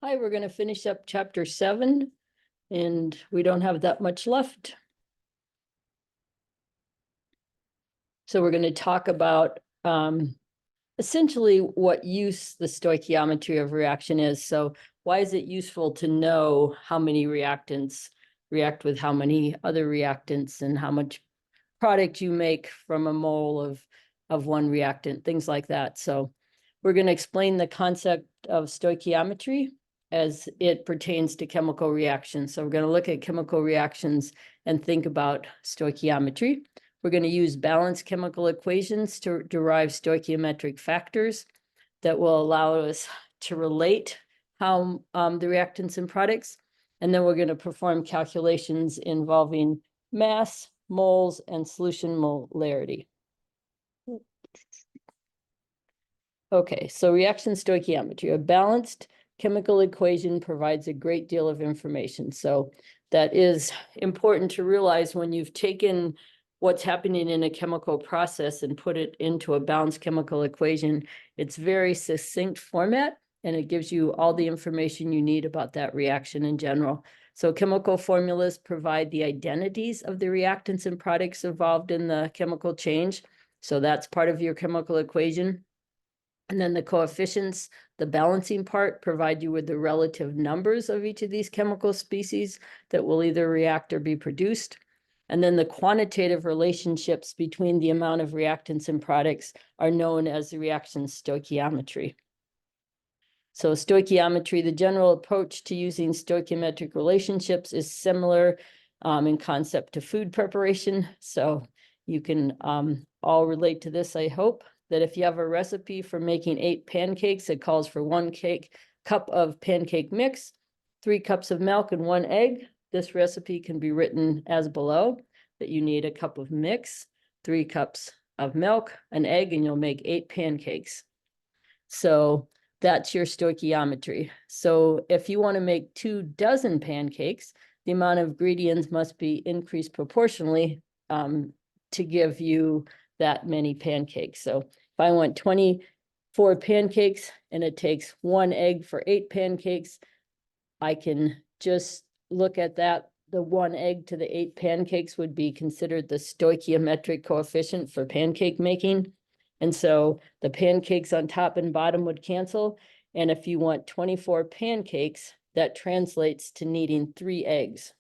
Hi, we're going to finish up chapter 7, and we don't have that much left. So we're going to talk about essentially what use the stoichiometry of reaction is. So why is it useful to know how many reactants react with how many other reactants and how much product you make from a mole of one reactant, things like that. So we're going to explain the concept of stoichiometry as it pertains to chemical reactions. So we're going to look at chemical reactions and think about stoichiometry. We're going to use balanced chemical equations to derive stoichiometric factors that will allow us to relate how the reactants and products. And then we're going to perform calculations involving mass, moles, and solution molarity. Okay, so reaction stoichiometry. A balanced chemical equation provides a great deal of information. So that is important to realize when you've taken what's happening in a chemical process and put it into a balanced chemical equation. It's very succinct format, and it gives you all the information you need about that reaction in general. So chemical formulas provide the identities of the reactants and products involved in the chemical change. So that's part of your chemical equation. And then the coefficients, the balancing part, provide you with the relative numbers of each of these chemical species that will either react or be produced. And then the quantitative relationships between the amount of reactants and products are known as the reaction stoichiometry. So stoichiometry, the general approach to using stoichiometric relationships is similar in concept to food preparation. So you can all relate to this, I hope, that if you have a recipe for making 8 pancakes, it calls for 1 cup of pancake mix, 3 cups of milk, and 1 egg. This recipe can be written as below, that you need a cup of mix, 3 cups of milk, an egg, and you'll make 8 pancakes. So that's your stoichiometry. So if you want to make 24 pancakes, the amount of ingredients must be increased proportionally to give you that many pancakes. So if I want 24 pancakes and it takes 1 egg for 8 pancakes, I can just look at that. The 1 egg to the 8 pancakes would be considered the stoichiometric coefficient for pancake making. And so the pancakes on top and bottom would cancel. And if you want 24 pancakes, that translates to needing 3 eggs.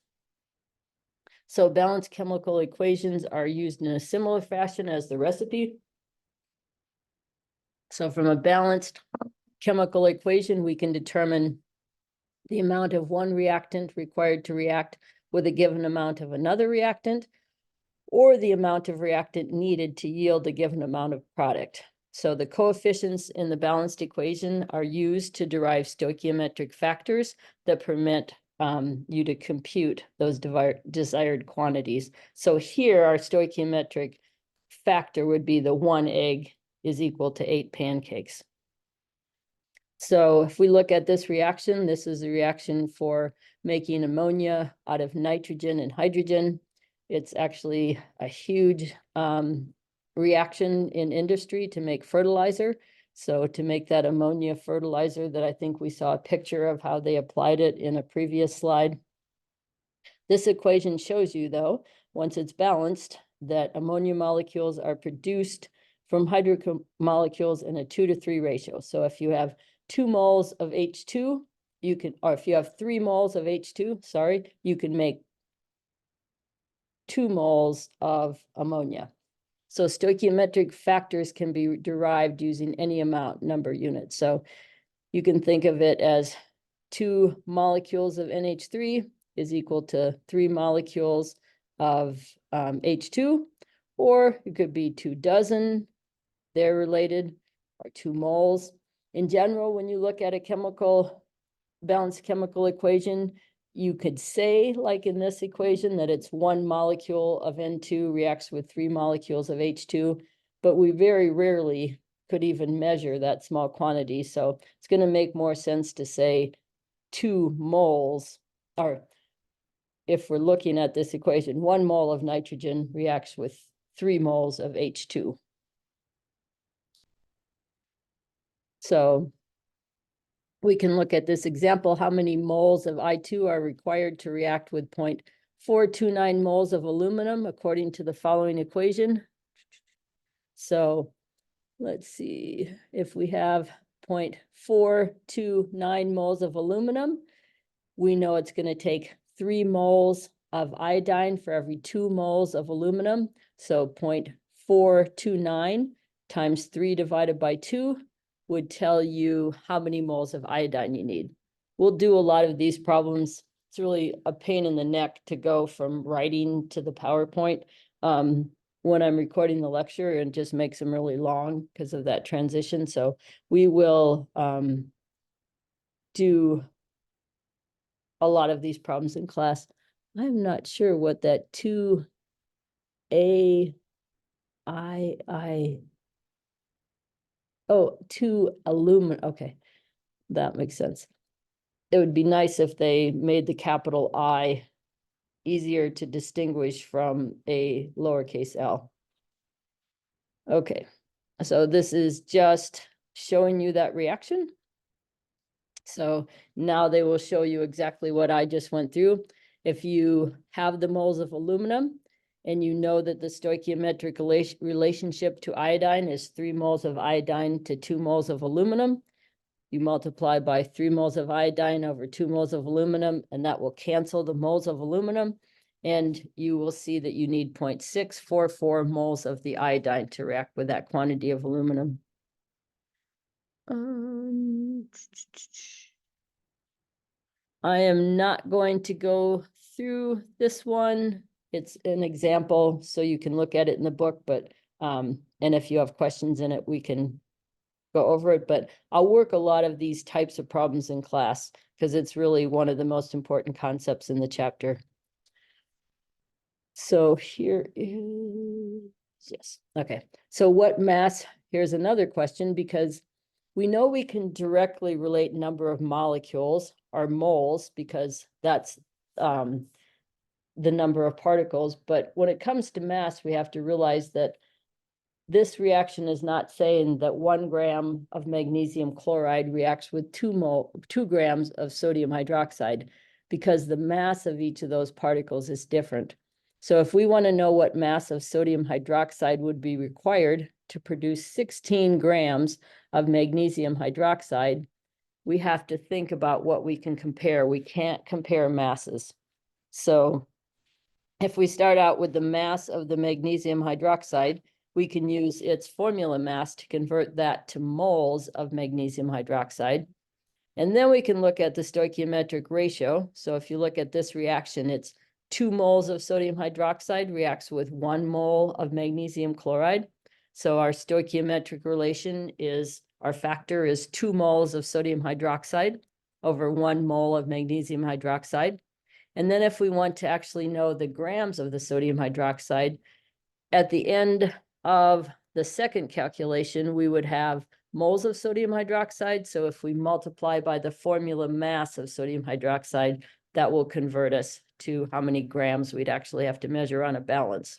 So balanced chemical equations are used in a similar fashion as the recipe. So from a balanced chemical equation, we can determine the amount of one reactant required to react with a given amount of another reactant, or the amount of reactant needed to yield a given amount of product. So the coefficients in the balanced equation are used to derive stoichiometric factors that permit you to compute those desired quantities. So here our stoichiometric factor would be the 1 egg is equal to 8 pancakes. So if we look at this reaction, this is a reaction for making ammonia out of nitrogen and hydrogen. It's actually a huge reaction in industry to make fertilizer. So to make that ammonia fertilizer that I think we saw a picture of how they applied it in a previous slide. This equation shows you, though, once it's balanced, that ammonia molecules are produced from hydrogen molecules in a 2-to-3 ratio. So if you have 2 moles of H2, you can, or if you have 3 moles of H2, sorry, you can make 2 moles of ammonia. So stoichiometric factors can be derived using any amount number unit. So you can think of it as 2 molecules of NH3 is equal to 3 molecules of H2, or it could be 2 dozen, they're related, or 2 moles. In general, when you look at a balanced chemical equation, you could say, like in this equation, that it's 1 molecule of N2 reacts with 3 molecules of H2, but we very rarely could even measure that small quantity. So it's going to make more sense to say 2 moles, or if we're looking at this equation, 1 mole of nitrogen reacts with 3 moles of H2. So we can look at this example. How many moles of I2 are required to react with 0.429 moles of aluminum according to the following equation? So let's see if we have 0.429 moles of aluminum. We know it's going to take 3 moles of iodine for every 2 moles of aluminum. So 0.429 times 3 divided by 2 would tell you how many moles of iodine you need. We'll do a lot of these problems. It's really a pain in the neck to go from writing to the PowerPoint when I'm recording the lecture, and just makes them really long because of that transition. So we will do a lot of these problems in class. I'm not sure what that 2 aluminum. Okay, that makes sense. It would be nice if they made the capital I easier to distinguish from a lowercase l. Okay, so this is just showing you that reaction. So now they will show you exactly what I just went through. If you have the moles of aluminum and you know that the stoichiometric relationship to iodine is 3 moles of iodine to 2 moles of aluminum, you multiply by 3 moles of iodine over 2 moles of aluminum, and that will cancel the moles of aluminum. And you will see that you need 0.644 moles of the iodine to react with that quantity of aluminum. I am not going to go through this one. It's an example, so you can look at it in the book, but and if you have questions in it, we can go over it. But I'll work a lot of these types of problems in class because it's really one of the most important concepts in the chapter. So here is, yes, okay. So what mass, here's another question, because we know we can directly relate number of molecules or moles because that's the number of particles. But when it comes to mass, we have to realize that this reaction is not saying that 1 gram of magnesium chloride reacts with 2 grams of sodium hydroxide, because the mass of each of those particles is different. So if we want to know what mass of sodium hydroxide would be required to produce 16 grams of magnesium hydroxide, we have to think about what we can compare. We can't compare masses. So if we start out with the mass of the magnesium hydroxide, we can use its formula mass to convert that to moles of magnesium hydroxide. And then we can look at the stoichiometric ratio. So if you look at this reaction, it's 2 moles of sodium hydroxide reacts with 1 mole of magnesium chloride. So our stoichiometric relation is, our factor is 2 moles of sodium hydroxide over 1 mole of magnesium hydroxide. And then if we want to actually know the grams of the sodium hydroxide, at the end of the second calculation, we would have moles of sodium hydroxide. So if we multiply by the formula mass of sodium hydroxide, that will convert us to how many grams we'd actually have to measure on a balance.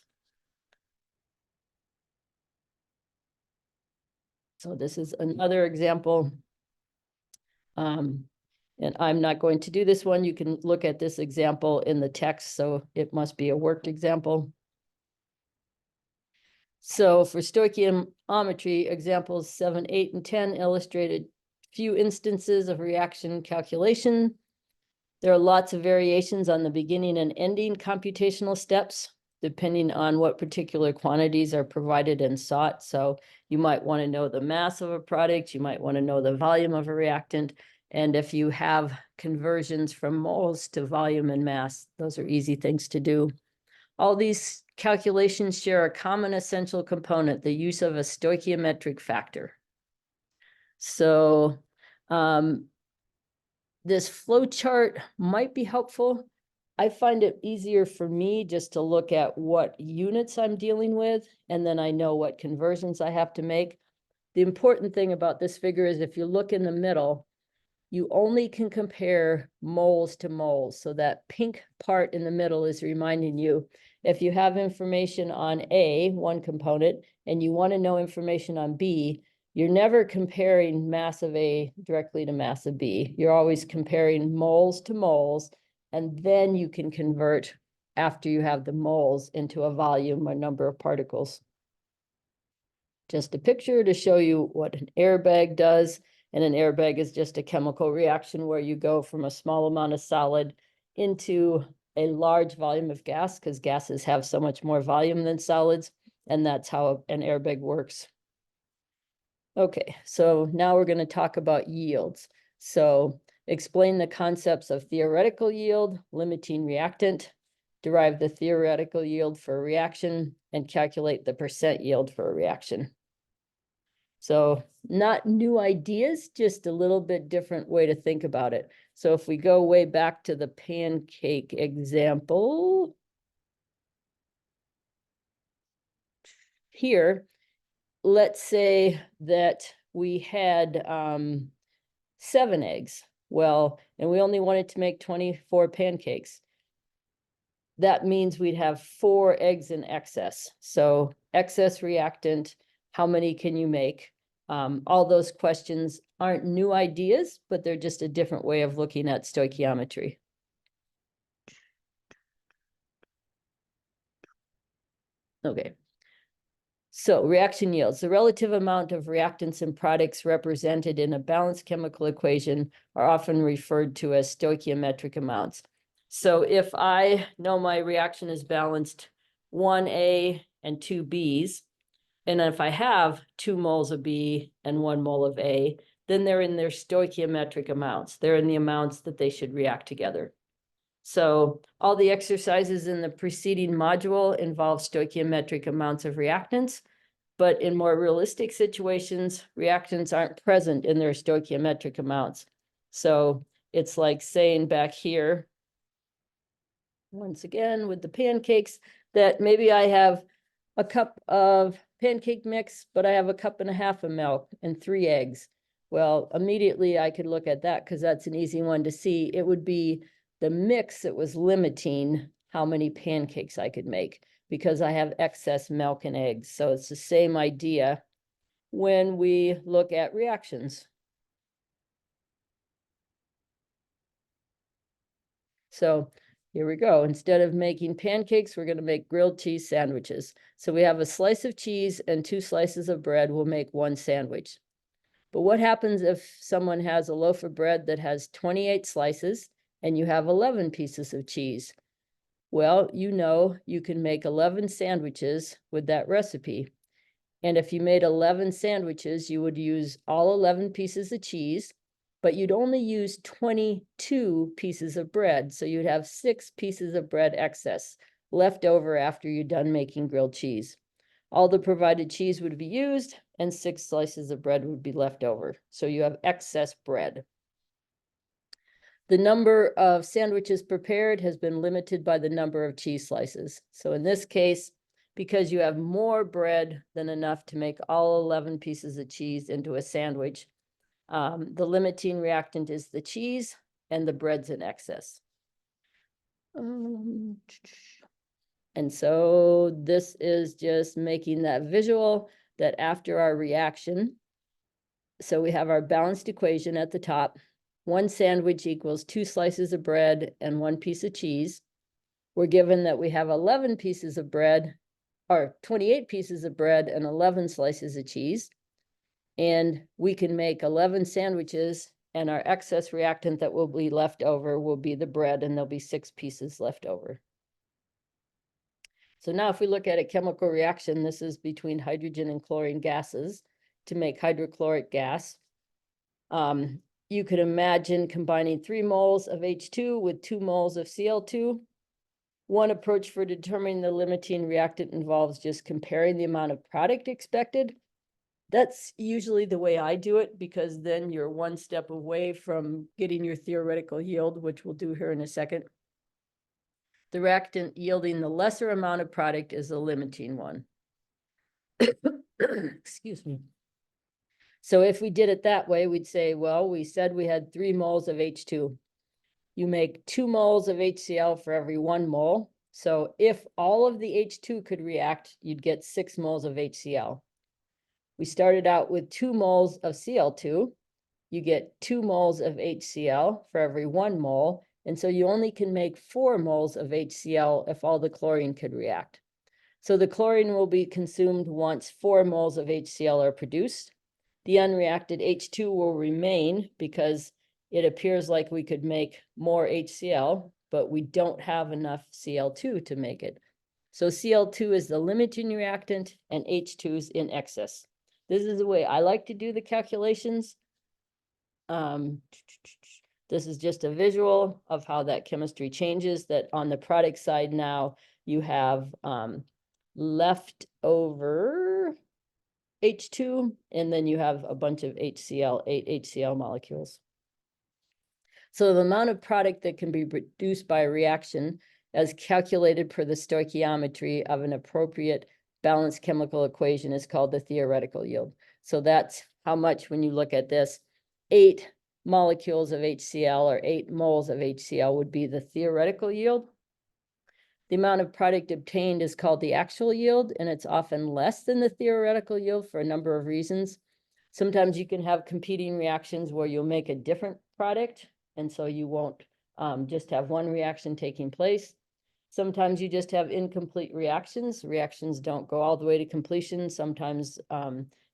So this is another example. And I'm not going to do this one. You can look at this example in the text, so it must be a worked example. So for stoichiometry, examples 7, 8, and 10 illustrated few instances of reaction calculation. There are lots of variations on the beginning and ending computational steps, depending on what particular quantities are provided and sought. So you might want to know the mass of a product, you might want to know the volume of a reactant, and if you have conversions from moles to volume and mass, those are easy things to do. All these calculations share a common essential component, the use of a stoichiometric factor. So this flow chart might be helpful. I find it easier for me just to look at what units I'm dealing with, and then I know what conversions I have to make. The important thing about this figure is if you look in the middle, you only can compare moles to moles. So that pink part in the middle is reminding you, if you have information on A, one component, and you want to know information on B, you're never comparing mass of A directly to mass of B. You're always comparing moles to moles, and then you can convert after you have the moles into a volume or number of particles. Just a picture to show you what an airbag does. And an airbag is just a chemical reaction where you go from a small amount of solid into a large volume of gas, because gases have so much more volume than solids. And that's how an airbag works. Okay, so now we're going to talk about yields. So explain the concepts of theoretical yield, limiting reactant, derive the theoretical yield for a reaction, and calculate the percent yield for a reaction. So not new ideas, just a little bit different way to think about it. So if we go way back to the pancake example here, let's say that we had 7 eggs. Well, and we only wanted to make 24 pancakes. That means we'd have 4 eggs in excess. So excess reactant, how many can you make? All those questions aren't new ideas, but they're just a different way of looking at stoichiometry. Okay. So reaction yields, the relative amount of reactants and products represented in a balanced chemical equation are often referred to as stoichiometric amounts. So if I know my reaction is balanced 1A and 2 Bs, and if I have 2 moles of B and 1 mole of A, then they're in their stoichiometric amounts. They're in the amounts that they should react together. So all the exercises in the preceding module involve stoichiometric amounts of reactants, but in more realistic situations, reactants aren't present in their stoichiometric amounts. So it's like saying back here, once again with the pancakes, that maybe I have a cup of pancake mix, but I have a cup and a half of milk and 3 eggs. Well, immediately I could look at that because that's an easy one to see. It would be the mix that was limiting how many pancakes I could make because I have excess milk and eggs. So it's the same idea when we look at reactions. So here we go. Instead of making pancakes, we're going to make grilled cheese sandwiches. So we have a slice of cheese and 2 slices of bread. We'll make 1 sandwich. But what happens if someone has a loaf of bread that has 28 slices and you have 11 pieces of cheese? Well, you know you can make 11 sandwiches with that recipe. And if you made 11 sandwiches, you would use all 11 pieces of cheese, but you'd only use 22 pieces of bread. So you'd have 6 pieces of bread excess left over after you're done making grilled cheese. All the provided cheese would be used and 6 slices of bread would be left over. So you have excess bread. The number of sandwiches prepared has been limited by the number of cheese slices. So in this case, because you have more bread than enough to make all 11 pieces of cheese into a sandwich, the limiting reactant is the cheese and the bread's in excess. And so this is just making that visual that after our reaction, so we have our balanced equation at the top, 1 sandwich equals 2 slices of bread and 1 piece of cheese. We're given that we have 11 pieces of bread, or 28 pieces of bread and 11 slices of cheese. And we can make 11 sandwiches, and our excess reactant that will be left over will be the bread, and there'll be 6 pieces left over. So now if we look at a chemical reaction, this is between hydrogen and chlorine gases to make hydrochloric gas. You could imagine combining 3 moles of H2 with 2 moles of Cl2. One approach for determining the limiting reactant involves just comparing the amount of product expected. That's usually the way I do it, because then you're 1 step away from getting your theoretical yield, which we'll do here in a second. The reactant yielding the lesser amount of product is the limiting one. Excuse me. So if we did it that way, we'd say, well, we said we had 3 moles of H2. You make 2 moles of HCl for every 1 mole. So if all of the H2 could react, you'd get 6 moles of HCl. We started out with 2 moles of Cl2. You get 2 moles of HCl for every 1 mole. And so you only can make 4 moles of HCl if all the chlorine could react. So the chlorine will be consumed once 4 moles of HCl are produced. The unreacted H2 will remain because it appears like we could make more HCl, but we don't have enough Cl2 to make it. So Cl2 is the limiting reactant and H2 is in excess. This is the way I like to do the calculations. This is just a visual of how that chemistry changes, that on the product side now you have leftover H2, and then you have a bunch of HCl, 8 HCl molecules. So the amount of product that can be produced by a reaction as calculated per the stoichiometry of an appropriate balanced chemical equation is called the theoretical yield. So that's how much, when you look at this, 8 molecules of HCl or 8 moles of HCl would be the theoretical yield. The amount of product obtained is called the actual yield, and it's often less than the theoretical yield for a number of reasons. Sometimes you can have competing reactions where you'll make a different product, and so you won't just have one reaction taking place. Sometimes you just have incomplete reactions. Reactions don't go all the way to completion. Sometimes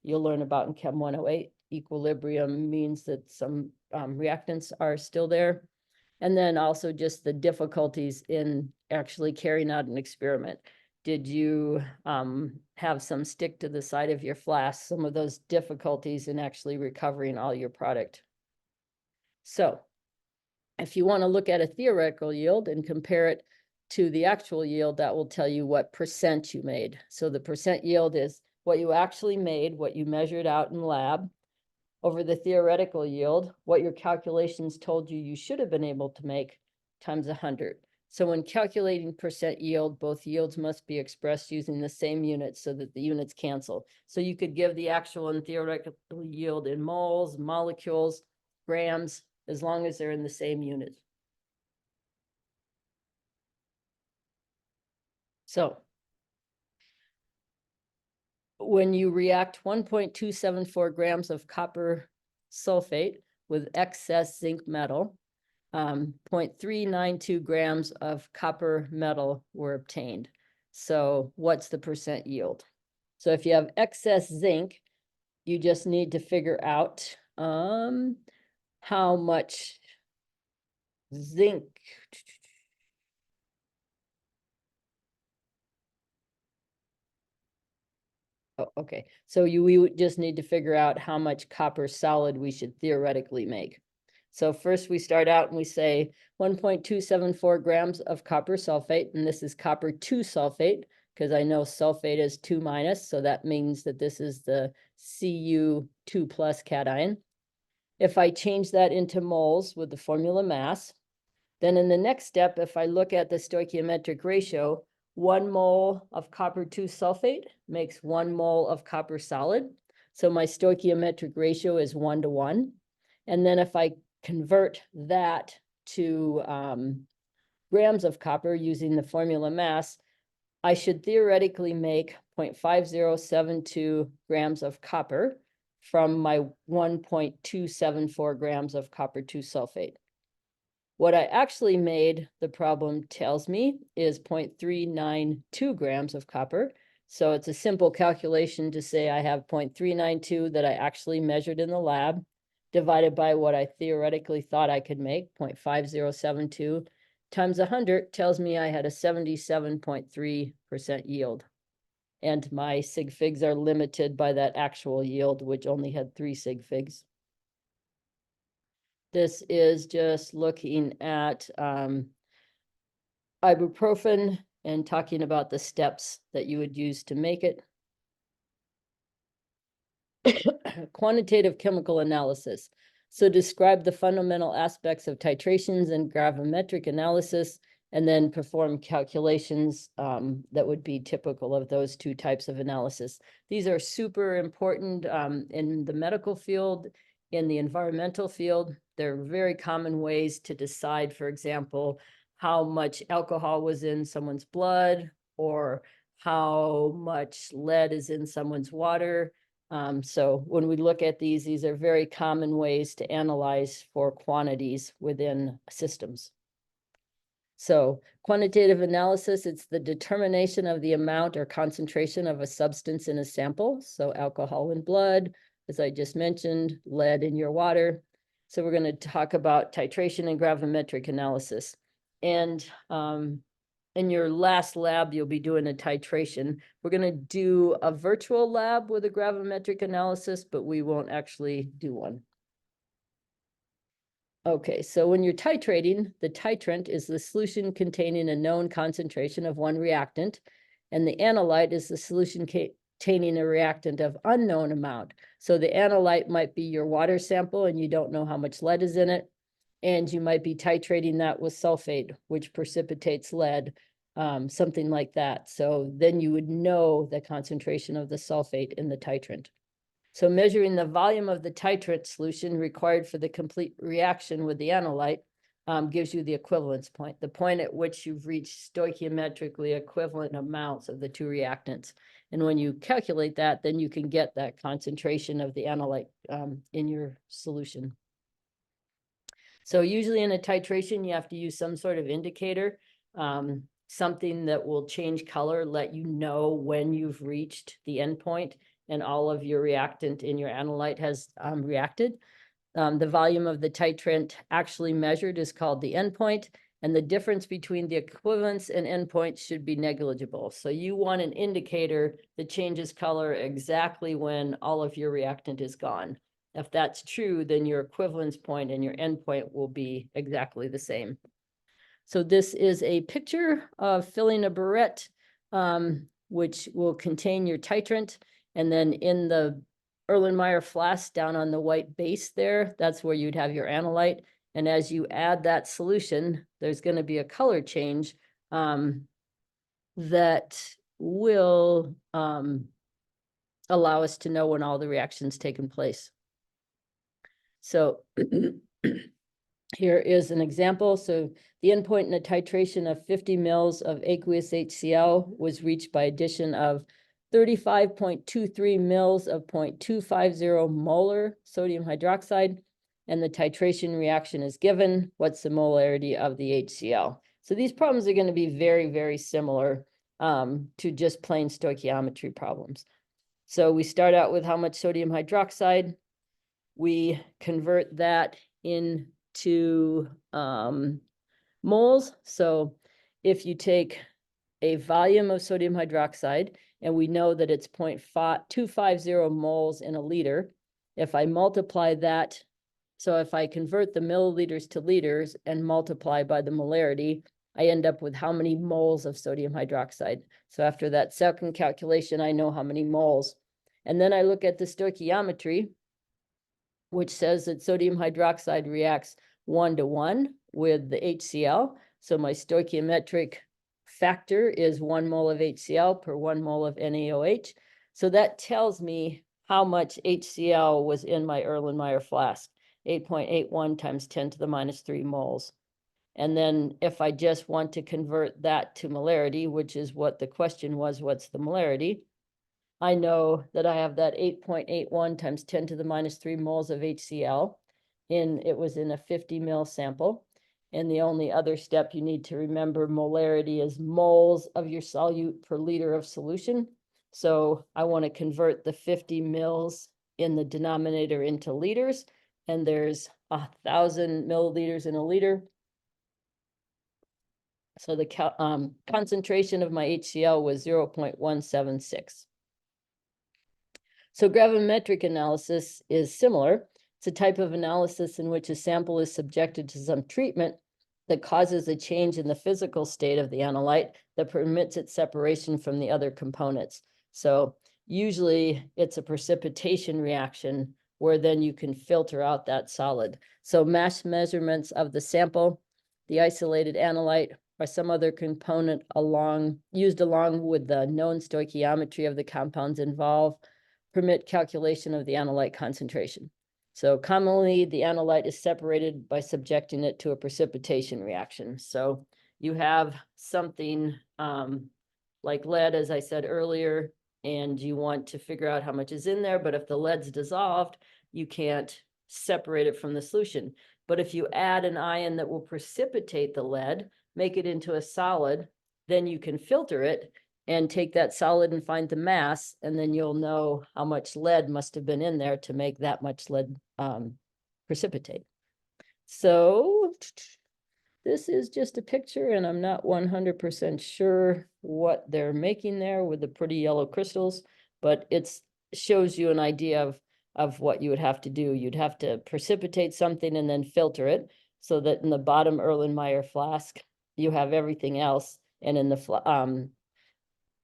you'll learn about in Chem 108, equilibrium means that some reactants are still there. And then also just the difficulties in actually carrying out an experiment. Did you have some stick to the side of your flask? Some of those difficulties in actually recovering all your product. So if you want to look at a theoretical yield and compare it to the actual yield, that will tell you what percent you made. So the percent yield is what you actually made, what you measured out in lab, over the theoretical yield, what your calculations told you you should have been able to make, times 100. So when calculating percent yield, both yields must be expressed using the same units so that the units cancel. So you could give the actual and theoretical yield in moles, molecules, grams, as long as they're in the same unit. So when you react 1.274 grams of copper sulfate with excess zinc metal, 0.392 grams of copper metal were obtained. So what's the percent yield? So if you have excess zinc, you just need to figure out how much zinc. Oh, okay, so we would just need to figure out how much copper solid we should theoretically make. So first we start out and we say 1.274 grams of copper sulfate, and this is copper 2 sulfate, because I know sulfate is 2 minus, so that means that this is the Cu2 plus cation. If I change that into moles with the formula mass, then in the next step, if I look at the stoichiometric ratio, 1 mole of copper 2 sulfate makes 1 mole of copper solid. So my stoichiometric ratio is 1 to 1. And then if I convert that to grams of copper using the formula mass, I should theoretically make 0.5072 grams of copper from my 1.274 grams of copper 2 sulfate. What I actually made, the problem tells me, is 0.392 grams of copper. So it's a simple calculation to say I have 0.392 that I actually measured in the lab, divided by what I theoretically thought I could make, 0.5072, times 100 tells me I had a 77.3% yield. And my sig figs are limited by that actual yield, which only had 3 sig figs. This is just looking at ibuprofen and talking about the steps that you would use to make it. Quantitative chemical analysis. So describe the fundamental aspects of titrations and gravimetric analysis, and then perform calculations that would be typical of those 2 types of analysis. These are super important in the medical field, in the environmental field. They're very common ways to decide, for example, how much alcohol was in someone's blood or how much lead is in someone's water. So when we look at these are very common ways to analyze for quantities within systems. So quantitative analysis, it's the determination of the amount or concentration of a substance in a sample. So alcohol in blood, as I just mentioned, lead in your water. So we're going to talk about titration and gravimetric analysis. And in your last lab, you'll be doing a titration. We're going to do a virtual lab with a gravimetric analysis, but we won't actually do one. Okay, so when you're titrating, the titrant is the solution containing a known concentration of one reactant, and the analyte is the solution containing a reactant of unknown amount. So the analyte might be your water sample and you don't know how much lead is in it, and you might be titrating that with sulfate, which precipitates lead, something like that. So then you would know the concentration of the sulfate in the titrant. So measuring the volume of the titrant solution required for the complete reaction with the analyte gives you the equivalence point, the point at which you've reached stoichiometrically equivalent amounts of the two reactants. And when you calculate that, then you can get that concentration of the analyte in your solution. So usually in a titration, you have to use some sort of indicator, something that will change color, let you know when you've reached the endpoint and all of your reactant in your analyte has reacted. The volume of the titrant actually measured is called the endpoint, and the difference between the equivalence and endpoint should be negligible. So you want an indicator that changes color exactly when all of your reactant is gone. If that's true, then your equivalence point and your endpoint will be exactly the same. So this is a picture of filling a burette, which will contain your titrant. And then in the Erlenmeyer flask down on the white base there, that's where you'd have your analyte. And as you add that solution, there's going to be a color change that will allow us to know when all the reactions taken place. So here is an example. So the endpoint in a titration of 50 mils of aqueous HCl was reached by addition of 35.23 mils of 0.250 molar sodium hydroxide, and the titration reaction is given. What's the molarity of the HCl? So these problems are going to be very, very similar to just plain stoichiometry problems. So we start out with how much sodium hydroxide. We convert that into moles. So if you take a volume of sodium hydroxide, and we know that it's 0.250 moles in a liter, if I multiply that, so if I convert the milliliters to liters and multiply by the molarity, I end up with how many moles of sodium hydroxide. So after that second calculation, I know how many moles. And then I look at the stoichiometry, which says that sodium hydroxide reacts 1-to-1 with the HCl. So my stoichiometric factor is 1 mole of HCl per 1 mole of NaOH. So that tells me how much HCl was in my Erlenmeyer flask, 8.81 times 10 to the minus 3 moles. And then if I just want to convert that to molarity, which is what the question was, what's the molarity? I know that I have that 8.81 times 10 to the minus 3 moles of HCl. It was in a 50 mil sample. And the only other step you need to remember molarity is moles of your solute per liter of solution. So I want to convert the 50 mils in the denominator into liters. And there's 1,000 milliliters in a liter. So the concentration of my HCl was 0.176. So gravimetric analysis is similar. It's a type of analysis in which a sample is subjected to some treatment that causes a change in the physical state of the analyte that permits its separation from the other components. So usually it's a precipitation reaction where then you can filter out that solid. So mass measurements of the sample, the isolated analyte, or some other component used along with the known stoichiometry of the compounds involved permit calculation of the analyte concentration. So commonly the analyte is separated by subjecting it to a precipitation reaction. So you have something like lead, as I said earlier, and you want to figure out how much is in there, but if the lead's dissolved, you can't separate it from the solution. But if you add an ion that will precipitate the lead, make it into a solid, then you can filter it and take that solid and find the mass, and then you'll know how much lead must have been in there to make that much lead precipitate. So this is just a picture, and I'm not 100% sure what they're making there with the pretty yellow crystals, but it shows you an idea of what you would have to do. You'd have to precipitate something and then filter it, so that in the bottom Erlenmeyer flask, you have everything else, and in the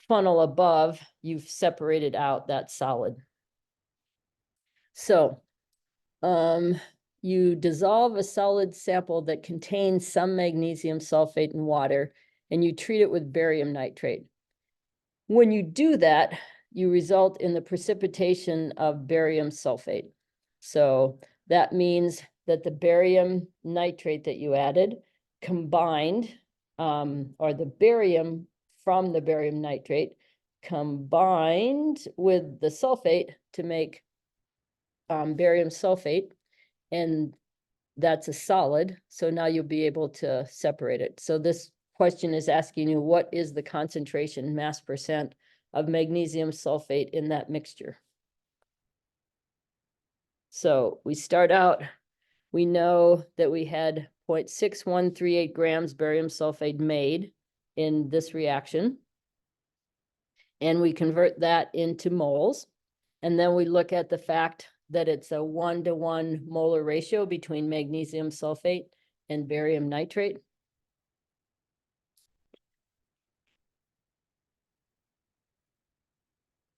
funnel above, you've separated out that solid. So, you dissolve a solid sample that contains some magnesium sulfate in water, and you treat it with barium nitrate. When you do that, you result in the precipitation of barium sulfate. So that means that the barium nitrate that you added combined, or the barium from the barium nitrate combined with the sulfate to make barium sulfate, and that's a solid. So now you'll be able to separate it. So this question is asking you, what is the concentration, mass percent, of magnesium sulfate in that mixture? So we start out, we know that we had 0.6138 grams barium sulfate made in this reaction. And we convert that into moles. And then we look at the fact that it's a 1-to-1 molar ratio between magnesium sulfate and barium nitrate.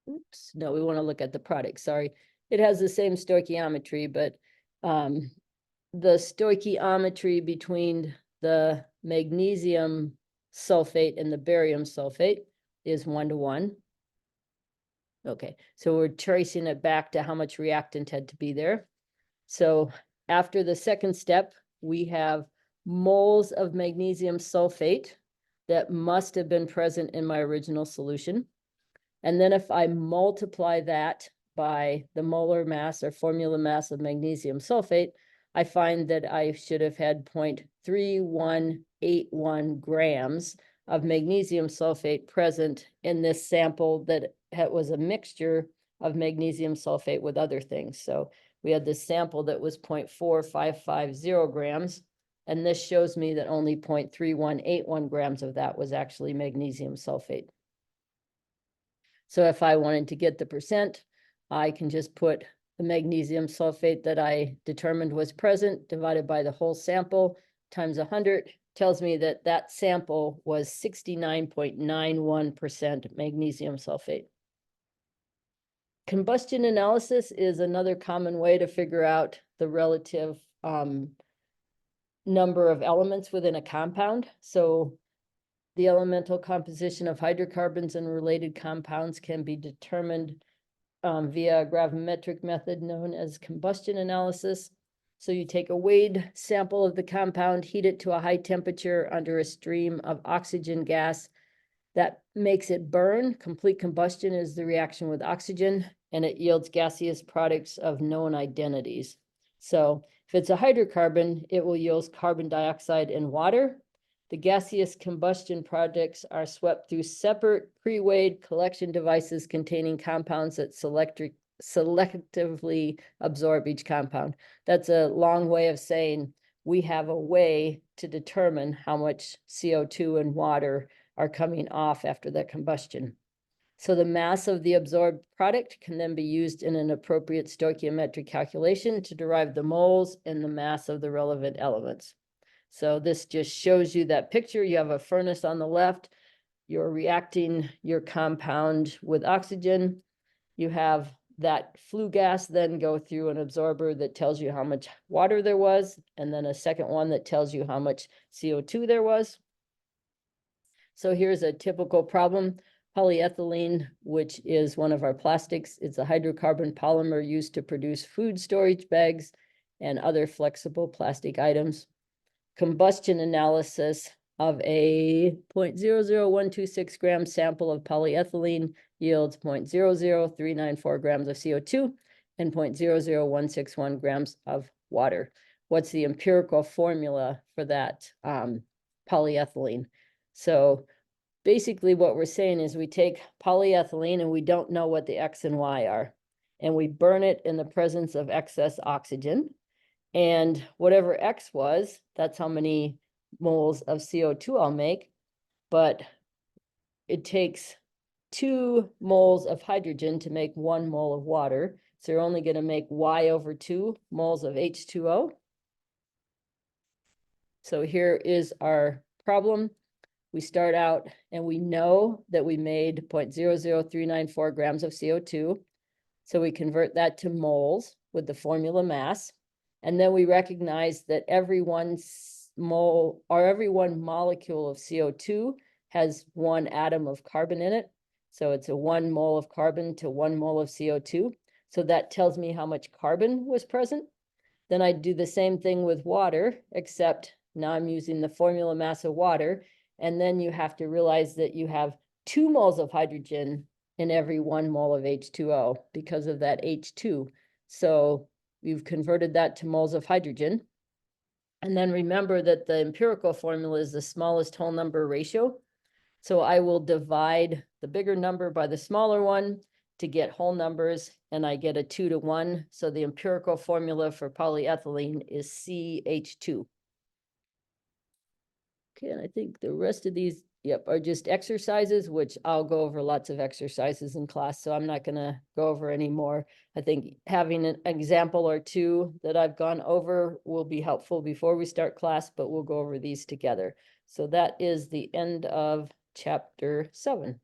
Oops, no, we want to look at the product, sorry. It has the same stoichiometry, but the stoichiometry between the magnesium sulfate and the barium sulfate is 1-to-1. Okay, so we're tracing it back to how much reactant had to be there. So after the second step, we have moles of magnesium sulfate that must have been present in my original solution. And then if I multiply that by the molar mass or formula mass of magnesium sulfate, I find that I should have had 0.3181 grams of magnesium sulfate present in this sample that was a mixture of magnesium sulfate with other things. So we had this sample that was 0.4550 grams, and this shows me that only 0.3181 grams of that was actually magnesium sulfate. So if I wanted to get the percent, I can just put the magnesium sulfate that I determined was present divided by the whole sample times 100, tells me that that sample was 69.91% magnesium sulfate. Combustion analysis is another common way to figure out the relative number of elements within a compound. So the elemental composition of hydrocarbons and related compounds can be determined via a gravimetric method known as combustion analysis. So you take a weighed sample of the compound, heat it to a high temperature under a stream of oxygen gas. That makes it burn. Complete combustion is the reaction with oxygen, and it yields gaseous products of known identities. So if it's a hydrocarbon, it will yield carbon dioxide and water. The gaseous combustion products are swept through separate pre-weighed collection devices containing compounds that selectively absorb each compound. That's a long way of saying we have a way to determine how much CO2 and water are coming off after that combustion. So the mass of the absorbed product can then be used in an appropriate stoichiometric calculation to derive the moles and the mass of the relevant elements. So this just shows you that picture. You have a furnace on the left. You're reacting your compound with oxygen. You have that flue gas then go through an absorber that tells you how much water there was, and then a second one that tells you how much CO2 there was. So here's a typical problem. Polyethylene, which is one of our plastics, it's a hydrocarbon polymer used to produce food storage bags and other flexible plastic items. Combustion analysis of a 0.00126 gram sample of polyethylene yields 0.00394 grams of CO2 and 0.00161 grams of water. What's the empirical formula for that polyethylene? So basically what we're saying is we take polyethylene and we don't know what the X and Y are, and we burn it in the presence of excess oxygen. And whatever X was, that's how many moles of CO2 I'll make. But it takes 2 moles of hydrogen to make 1 mole of water. So you're only going to make Y over 2 moles of H2O. So here is our problem. We start out and we know that we made 0.00394 grams of CO2. So we convert that to moles with the formula mass. And then we recognize that every 1 mole or every 1 molecule of CO2 has 1 atom of carbon in it. So it's a 1 mole of carbon to 1 mole of CO2. So that tells me how much carbon was present. Then I do the same thing with water, except now I'm using the formula mass of water. And then you have to realize that you have 2 moles of hydrogen in every 1 mole of H2O because of that H2. So you've converted that to moles of hydrogen. And then remember that the empirical formula is the smallest whole number ratio. So I will divide the bigger number by the smaller one to get whole numbers, and I get a 2 to 1. So the empirical formula for polyethylene is CH2. Okay, and I think the rest of these, yep, are just exercises, which I'll go over lots of exercises in class, so I'm not gonna go over any more. I think having an example or 2 that I've gone over will be helpful before we start class, but we'll go over these together. So that is the end of chapter 7.